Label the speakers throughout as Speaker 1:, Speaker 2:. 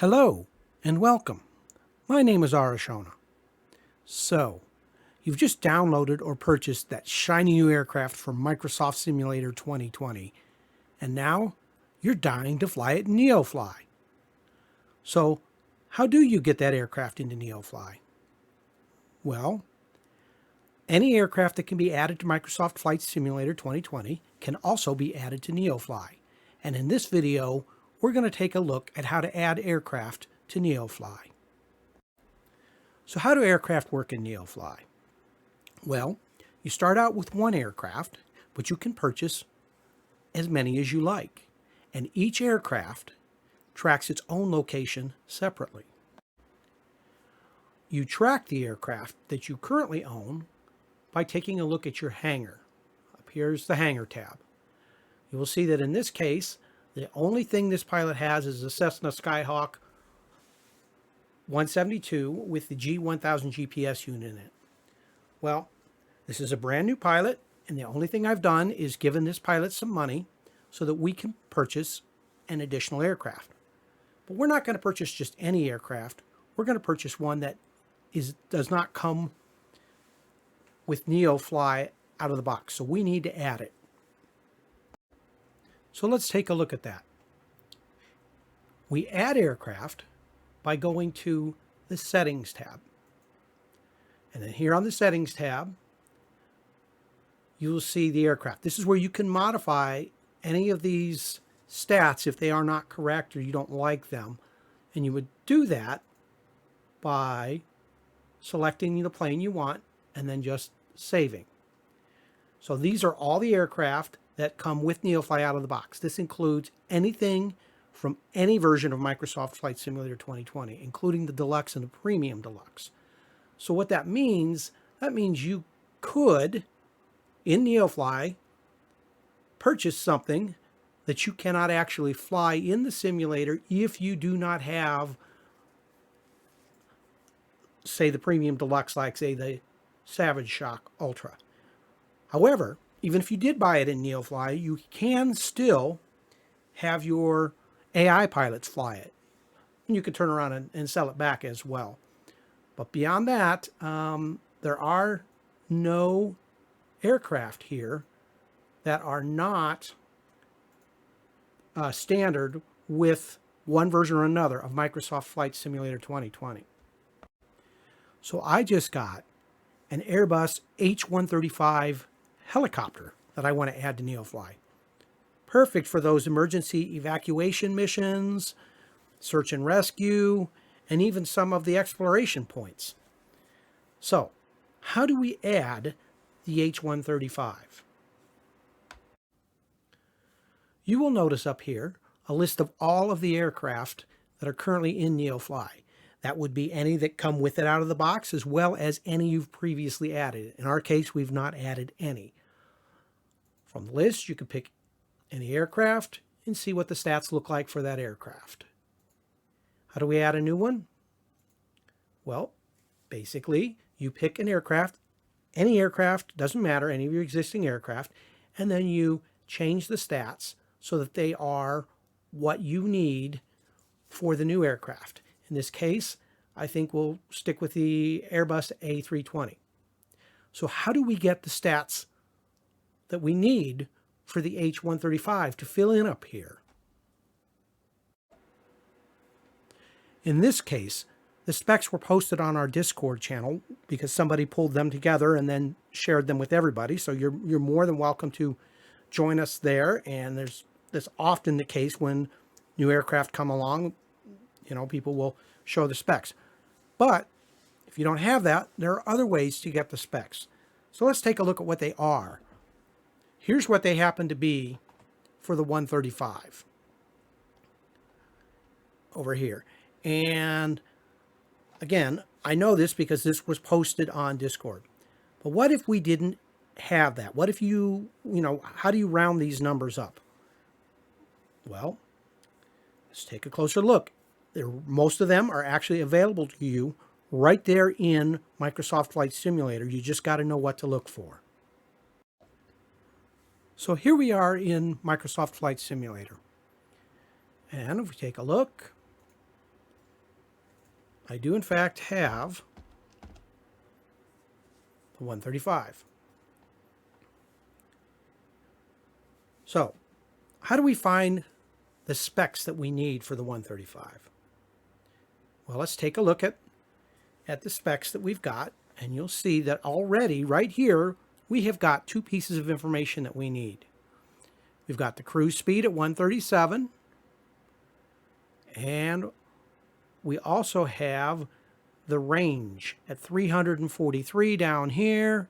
Speaker 1: Hello and welcome. My name is Arashona. So, you've just downloaded or purchased that shiny new aircraft from Microsoft Simulator 2020, and now you're dying to fly it in NeoFly. So, how do you get that aircraft into NeoFly? Well, any aircraft that can be added to Microsoft Flight Simulator 2020 can also be added to NeoFly. And in this video, we're going to take a look at how to add aircraft to NeoFly. So how do aircraft work in NeoFly? Well, you start out with one aircraft, but you can purchase as many as you like. And each aircraft tracks its own location separately. You track the aircraft that you currently own by taking a look at your hangar. Up here's the hangar tab. You will see that in this case, the only thing this pilot has is a Cessna Skyhawk 172 with the G1000 GPS unit in it. Well, this is a brand new pilot, and the only thing I've done is given this pilot some money so that we can purchase an additional aircraft. But we're not going to purchase just any aircraft. We're going to purchase one that does not come with NeoFly out of the box, so we need to add it. So let's take a look at that. We add aircraft by going to the Settings tab. And then here on the Settings tab, you will see the aircraft. This is where you can modify any of these stats if they are not correct or you don't like them. And you would do that by selecting the plane you want and then just saving. So these are all the aircraft that come with NeoFly out of the box. This includes anything from any version of Microsoft Flight Simulator 2020, including the Deluxe and the Premium Deluxe. So what that means you could, in NeoFly, purchase something that you cannot actually fly in the simulator if you do not have, say, the Premium Deluxe, like, say, the Savage Shock Ultra. However, even if you did buy it in NeoFly, you can still have your AI pilots fly it. And you could turn around and sell it back as well. But beyond that, there are no aircraft here that are not standard with one version or another of Microsoft Flight Simulator 2020. So I just got an Airbus H135 helicopter that I want to add to NeoFly. Perfect for those emergency evacuation missions, search and rescue, and even some of the exploration points. So, how do we add the H135? You will notice up here a list of all of the aircraft that are currently in NeoFly. That would be any that come with it out of the box, as well as any you've previously added. In our case, we've not added any. From the list, you can pick any aircraft and see what the stats look like for that aircraft. How do we add a new one? Well, basically, you pick an aircraft, any aircraft, doesn't matter, any of your existing aircraft, and then you change the stats so that they are what you need for the new aircraft. In this case, I think we'll stick with the Airbus A320. So how do we get the stats that we need for the H135 to fill in up here? In this case, the specs were posted on our Discord channel because somebody pulled them together and then shared them with everybody. So you're more than welcome to join us there. And that's often the case when new aircraft come along. People will show the specs. But if you don't have that, there are other ways to get the specs. So let's take a look at what they are. Here's what they happen to be for the 135 over here. And again, I know this because this was posted on Discord. But what if we didn't have that? What if how do you round these numbers up? Well, let's take a closer look. Most of them are actually available to you right there in Microsoft Flight Simulator. You just got to know what to look for. So here we are in Microsoft Flight Simulator. And if we take a look, I do in fact have the 135. So, how do we find the specs that we need for the 135? Well, let's take a look at the specs that we've got, and you'll see that already right here we have got two pieces of information that we need. We've got the cruise speed at 137, and we also have the range at 343 down here,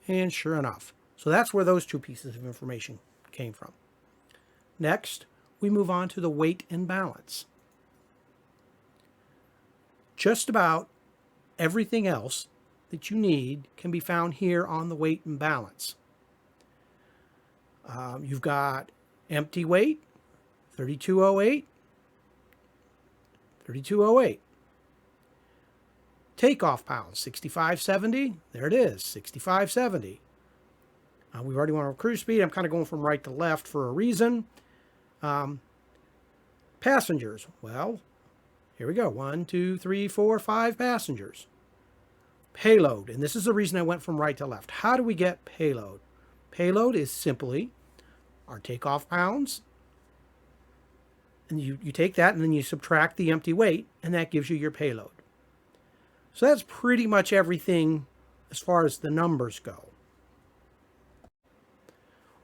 Speaker 1: and sure enough. So that's where those two pieces of information came from. Next, we move on to the weight and balance. Just about everything else that you need can be found here on the weight and balance. You've got empty weight, 3208, 3208. Takeoff pounds, 6570. There it is, 6570. We've already went over cruise speed. I'm kind of going from right to left for a reason. Passengers, well, here we go. 1, 2, 3, 4, 5 passengers. Payload, and this is the reason I went from right to left. How do we get payload? Payload is simply our takeoff pounds, and you take that and then you subtract the empty weight, and that gives you your payload. So that's pretty much everything as far as the numbers go.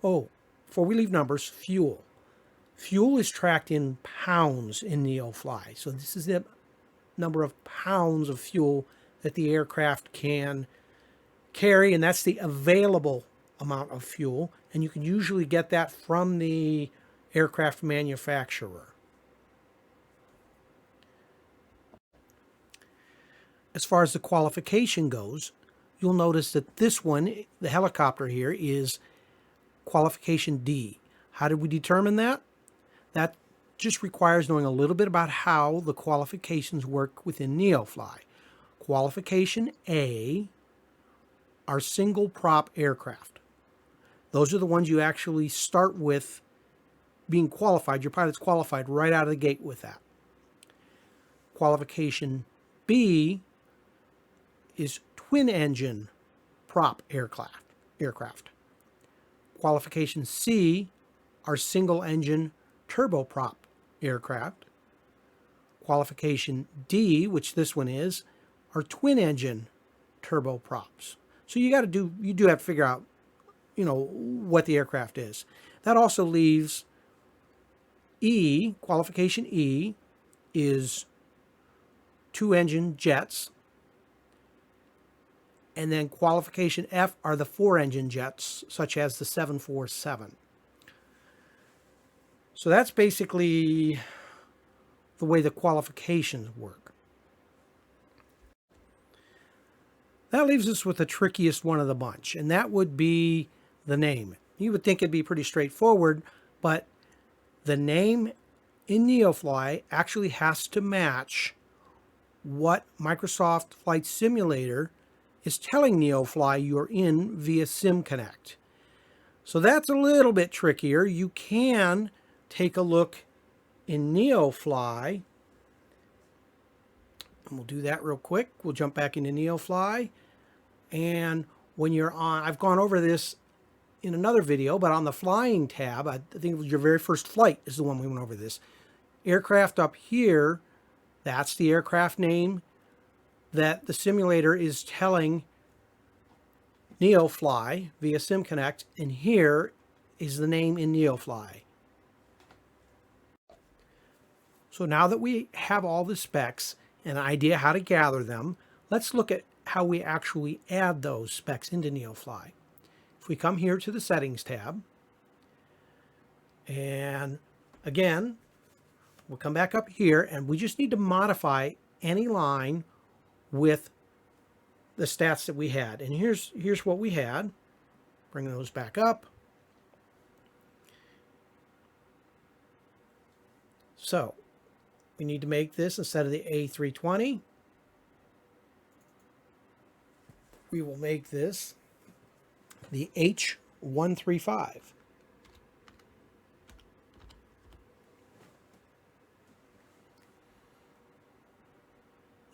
Speaker 1: Oh, before we leave numbers, fuel. Fuel is tracked in pounds in NeoFly. So this is the number of pounds of fuel that the aircraft can carry, and that's the available amount of fuel. And you can usually get that from the aircraft manufacturer. As far as the qualification goes, you'll notice that this one, the helicopter here, is qualification D. How did we determine that? That just requires knowing a little bit about how the qualifications work within NeoFly. Qualification A are single prop aircraft. Those are the ones you actually start with being qualified. Your pilot's qualified right out of the gate with that. Qualification B is twin engine prop aircraft. Qualification C are single engine turboprop aircraft. Qualification D, which this one is, are twin engine turboprops. So you do have to figure out, what the aircraft is. That also leaves E, qualification E is two engine jets. And then qualification F are the four engine jets, such as the 747. So that's basically the way the qualifications work. That leaves us with the trickiest one of the bunch, and that would be the name. You would think it'd be pretty straightforward, but the name in NeoFly actually has to match what Microsoft Flight Simulator is telling NeoFly you're in via SimConnect. So that's a little bit trickier. You can take a look in NeoFly, and we'll do that real quick. We'll jump back into NeoFly, and when you're on, I've gone over this in another video, but on the flying tab, I think it was your very first flight is the one we went over this. Aircraft up here, that's the aircraft name that the simulator is telling NeoFly via SimConnect, and here is the name in NeoFly. So now that we have all the specs and an idea how to gather them, let's look at how we actually add those specs into NeoFly. If we come here to the Settings tab, and again, we'll come back up here, and we just need to modify any line with the stats that we had. And here's what we had. Bring those back up. So we need to make this, instead of the A320, we will make this the H135.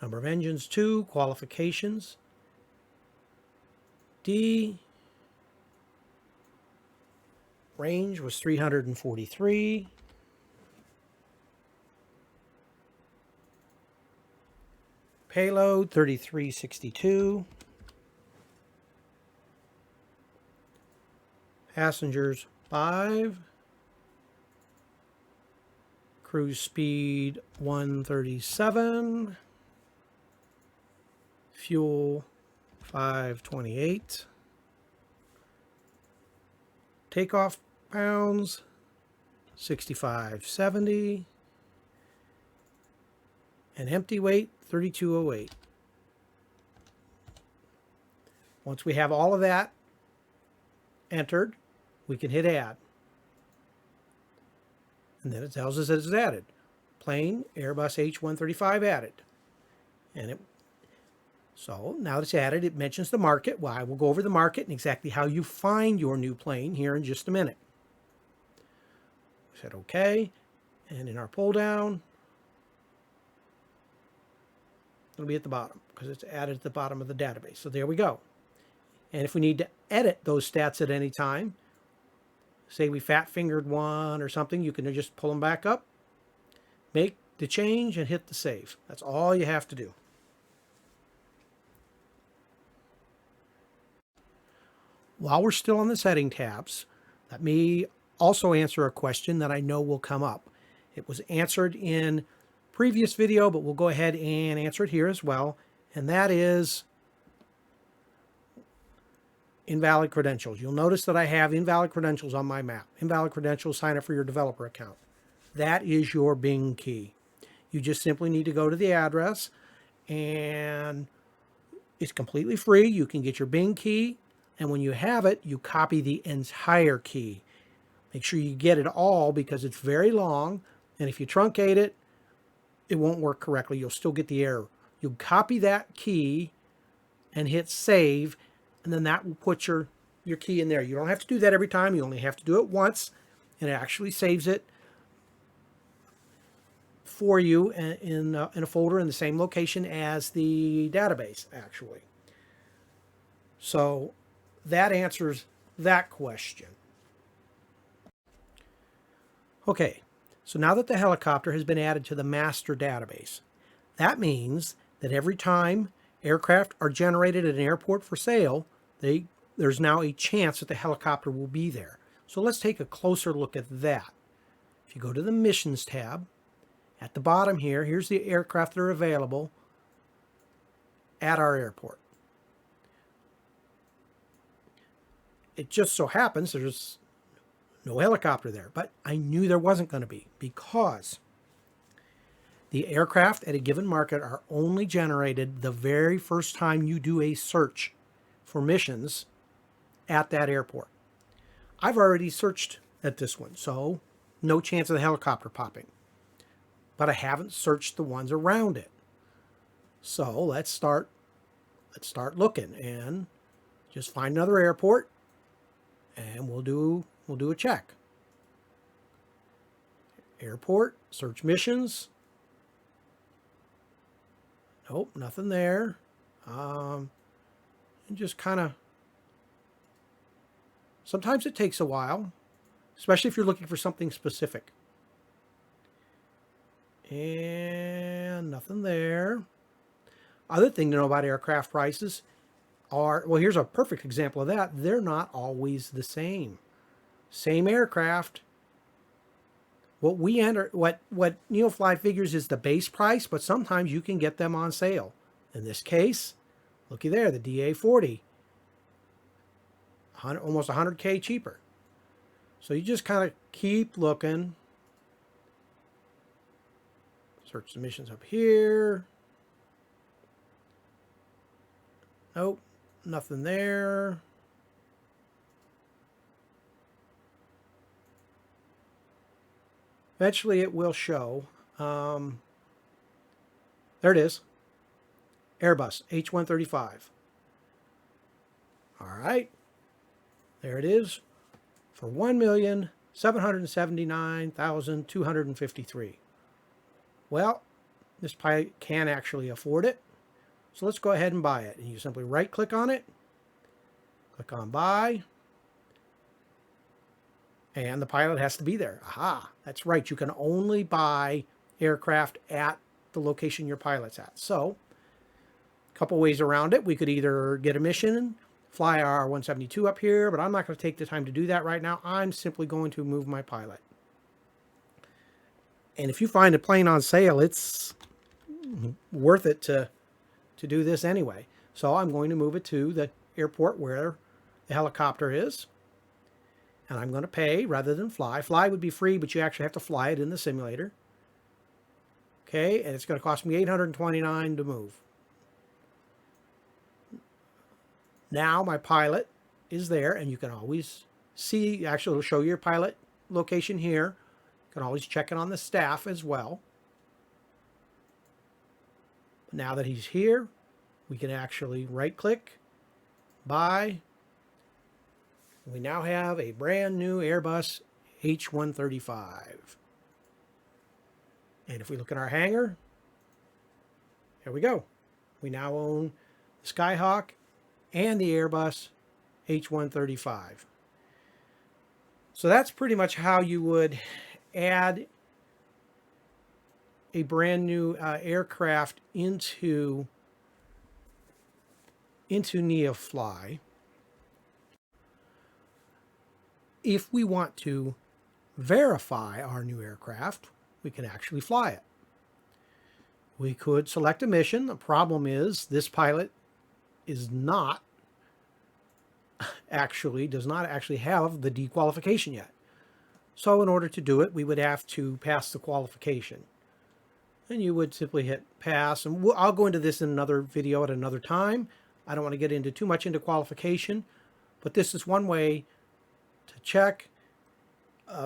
Speaker 1: Number of engines, 2. Qualifications, D. Range was 343. Payload, 3362. Passengers, 5. Cruise speed, 137. Fuel, 528. Takeoff pounds, 6570. And empty weight, 3208. Once we have all of that entered, we can hit add. And then it tells us that it's added. Plane Airbus H135 added. So now that it's added, it mentions the market. Well, I will go over the market and exactly how you find your new plane here in just a minute. We said OK. And in our pull down, it'll be at the bottom because it's added at the bottom of the database. So there we go. And if we need to edit those stats at any time, say we fat-fingered one or something, you can just pull them back up, make the change, and hit the save. That's all you have to do. While we're still on the setting tabs, let me also answer a question that I know will come up. It was answered in previous video, but we'll go ahead and answer it here as well. And that is invalid credentials. You'll notice that I have invalid credentials on my map. Invalid credentials, sign up for your developer account. That is your Bing key. You just simply need to go to the address, and it's completely free. You can get your Bing key, and when you have it, you copy the entire key. Make sure you get it all because it's very long, and if you truncate it, it won't work correctly. You'll still get the error. You copy that key and hit save, and then that will put your key in there. You don't have to do that every time. You only have to do it once, and it actually saves it for you in a folder in the same location as the database, actually. So that answers that question. Okay, so now that the helicopter has been added to the master database, that means that every time aircraft are generated at an airport for sale, there's now a chance that the helicopter will be there. So let's take a closer look at that. If you go to the Missions tab, at the bottom here, here's the aircraft that are available at our airport. It just so happens there's no helicopter there, but I knew there wasn't going to be because the aircraft at a given market are only generated the very first time you do a search for missions at that airport. I've already searched at this one, so no chance of the helicopter popping. But I haven't searched the ones around it. So let's start looking and just find another airport, and we'll do a check. Airport, search missions. Nope, nothing there. And just kind of, sometimes it takes a while, especially if you're looking for something specific. And nothing there. Other thing to know about aircraft prices are, well, here's a perfect example of that. They're not always the same. Same aircraft. What NeoFly figures is the base price, but sometimes you can get them on sale. In this case, looky there, the DA-40, almost 100K cheaper. So you just kind of keep looking. Search the missions up here. Nope, nothing there. Eventually it will show. There it is. Airbus H135. All right. There it is for $1,779,253. Well, This pilot can actually afford it. So let's go ahead and buy it. And you simply right click on it, click on buy, and the pilot has to be there. Aha, that's right. You can only buy aircraft at the location your pilot's at. So a couple ways around it. We could either get a mission, fly our 172 up here, but I'm not going to take the time to do that right now. I'm simply going to move my pilot. And if you find a plane on sale, it's worth it to do this anyway. So I'm going to move it to the airport where the helicopter is. And I'm going to pay rather than fly. Fly would be free, but you actually have to fly it in the simulator. Okay, and it's going to cost me $829 to move. Now my pilot is there, and you can always see, actually it'll show your pilot location here. You can always check it on the staff as well. Now that he's here, we can actually right click, buy. We now have a brand new Airbus H135. And if we look at our hangar, here we go. We now own the Skyhawk and the Airbus H135. So that's pretty much how you would add a brand new aircraft into NeoFly. If we want to verify our new aircraft, we can actually fly it. We could select a mission. The problem is this pilot does not actually have the dequalification yet. So in order to do it, we would have to pass the qualification. And you would simply hit pass. And I'll go into this in another video at another time. I don't want to get into too much into qualification, but this is one way to check.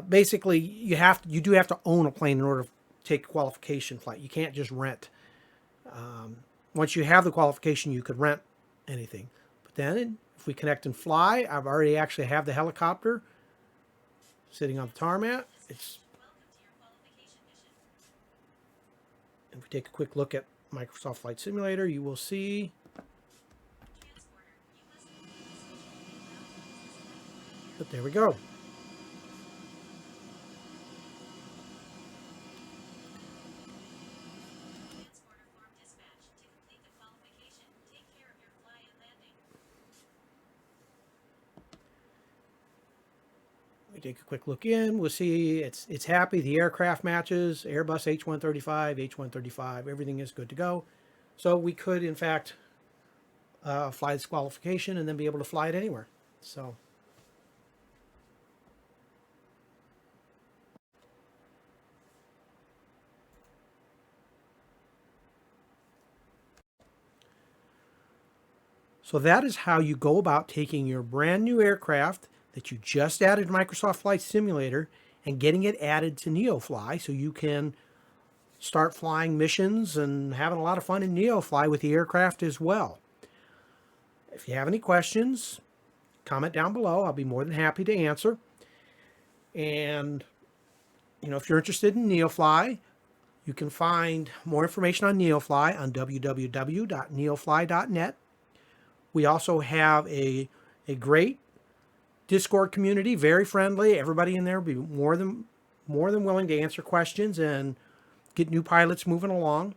Speaker 1: Basically, you do have to own a plane in order to take a qualification flight. You can't just rent. Once you have the qualification, you could rent anything. But then if we connect and fly, I've already actually have the helicopter sitting on the tarmac. If we take a quick look at Microsoft Flight Simulator, you will see but there we go. We take a quick look in. We'll see it's happy. The aircraft matches. Airbus H135, H135. Everything is good to go. So we could, in fact, fly this qualification and then be able to fly it anywhere. So. So that is how you go about taking your brand new aircraft that you just added to Microsoft Flight Simulator and getting it added to NeoFly so you can start flying missions and having a lot of fun in NeoFly with the aircraft as well. If you have any questions, comment down below. I'll be more than happy to answer. And, if you're interested in NeoFly, you can find more information on NeoFly on www.neofly.net. We also have a great Discord community, very friendly. Everybody in there will be more than willing to answer questions and get new pilots moving along.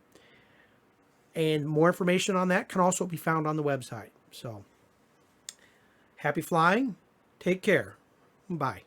Speaker 1: And more information on that can also be found on the website. So, happy flying. Take care. Bye.